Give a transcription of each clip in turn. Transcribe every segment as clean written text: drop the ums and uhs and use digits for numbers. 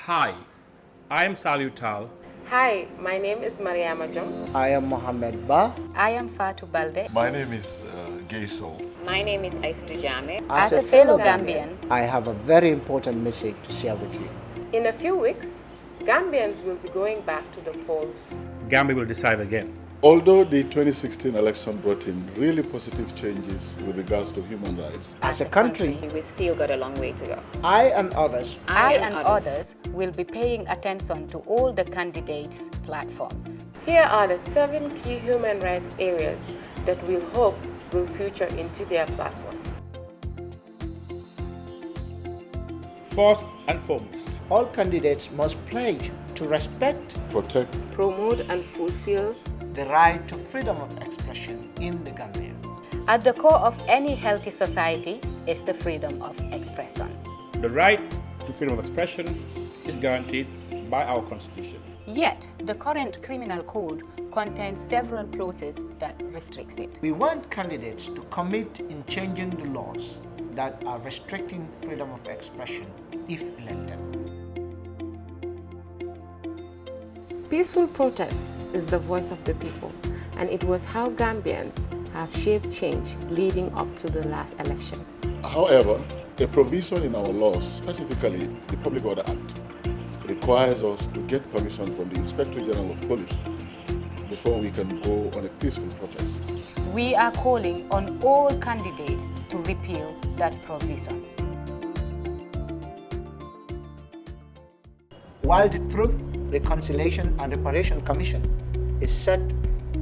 Hi, I am Salutal. Hi, my name is Mariama Jong. I am Mohammed Ba. I am Fatou Balde. My name is Gayso. My name is Aissatou Jame. As a fellow Gambian, I have a very important message to share with you. In a few weeks, Gambians will be going back to the polls. Gambia will decide again. Although the 2016 election brought in really positive changes with regards to human rights, As a country, We still got a long way to go. I and others I and others will be paying attention to all the candidates' platforms. Here are the 7 key human rights areas that we hope will feature into their platforms. First and foremost, all candidates must pledge to respect protect, Promote and fulfill the right to freedom of expression in the Gambia. At the core of any healthy society is the freedom of expression. the right to freedom of expression is guaranteed by our Constitution. Yet, the current criminal code contains several clauses that restricts it. We want candidates to commit in changing the laws that are restricting freedom of expression if elected. peaceful protest is the voice of the people, and it was how Gambians have shaped change leading up to the last election. However, a provision in our laws, specifically the Public Order Act, requires us to get permission from the Inspector General of Police before we can go on a peaceful protest. We are calling on all candidates to repeal that provision. While the Truth, Reconciliation and Reparation Commission is set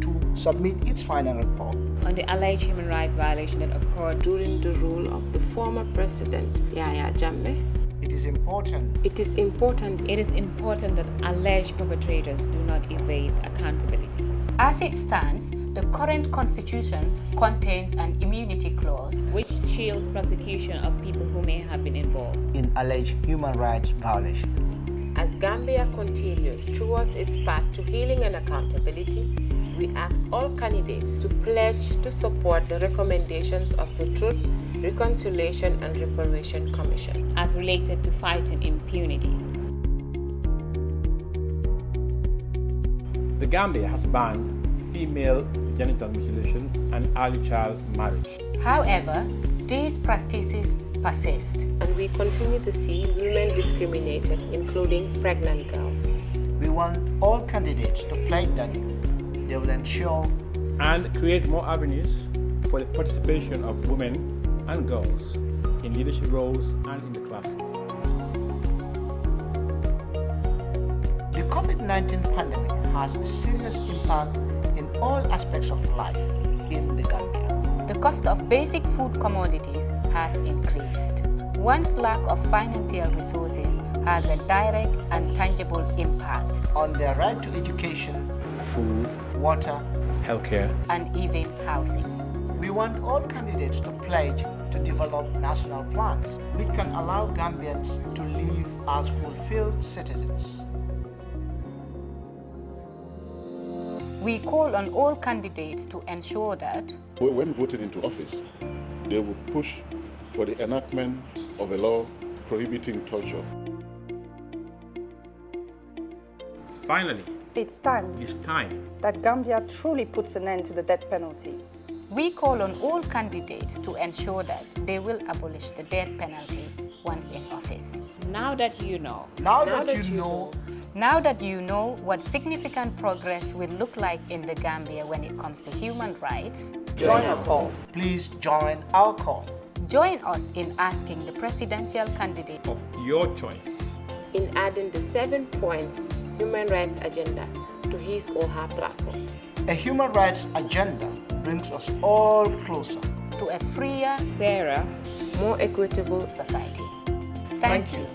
to submit its final report On the alleged human rights violation that occurred During the rule of the former president, Yahya Jammeh, it is important it is important that alleged perpetrators do not evade accountability. As it stands, the current constitution contains an immunity clause Which shields prosecution of people who may have been involved. in alleged human rights violation. As Gambia continues towards its path to healing and accountability, we ask all candidates to pledge to support the recommendations of the Truth, Reconciliation and Reparation Commission. As related to fighting impunity. The Gambia has banned female genital mutilation and early child marriage. However, these practices persist. And we continue to see women discriminated, including pregnant girls. We want all candidates to pledge that they will ensure And create more avenues for the participation of women and girls in leadership roles and in the classroom. the COVID-19 pandemic has a serious impact in all aspects of life in the Gambia. The cost of basic food commodities has increased. One's lack of financial resources has a direct and tangible impact On their right to education, Food, water, healthcare, and even housing. we want all candidates to pledge to develop national plans which can allow Gambians to live as fulfilled citizens. We call on all candidates to ensure that When voted into office, they will push for the enactment of a law prohibiting torture. finally, It's time it's time that Gambia truly puts an end to the death penalty. we call on all candidates to ensure that they will abolish the death penalty once in office. Now that you know. Now that you know, Now that you know what significant progress will look like in the Gambia when it comes to human rights, Join our call. please join our call. join us in asking the presidential candidate of your choice. In adding the 7 points human rights agenda to his or her platform. A human rights agenda brings us all closer. to a freer, Fairer. More equitable society. Thank you.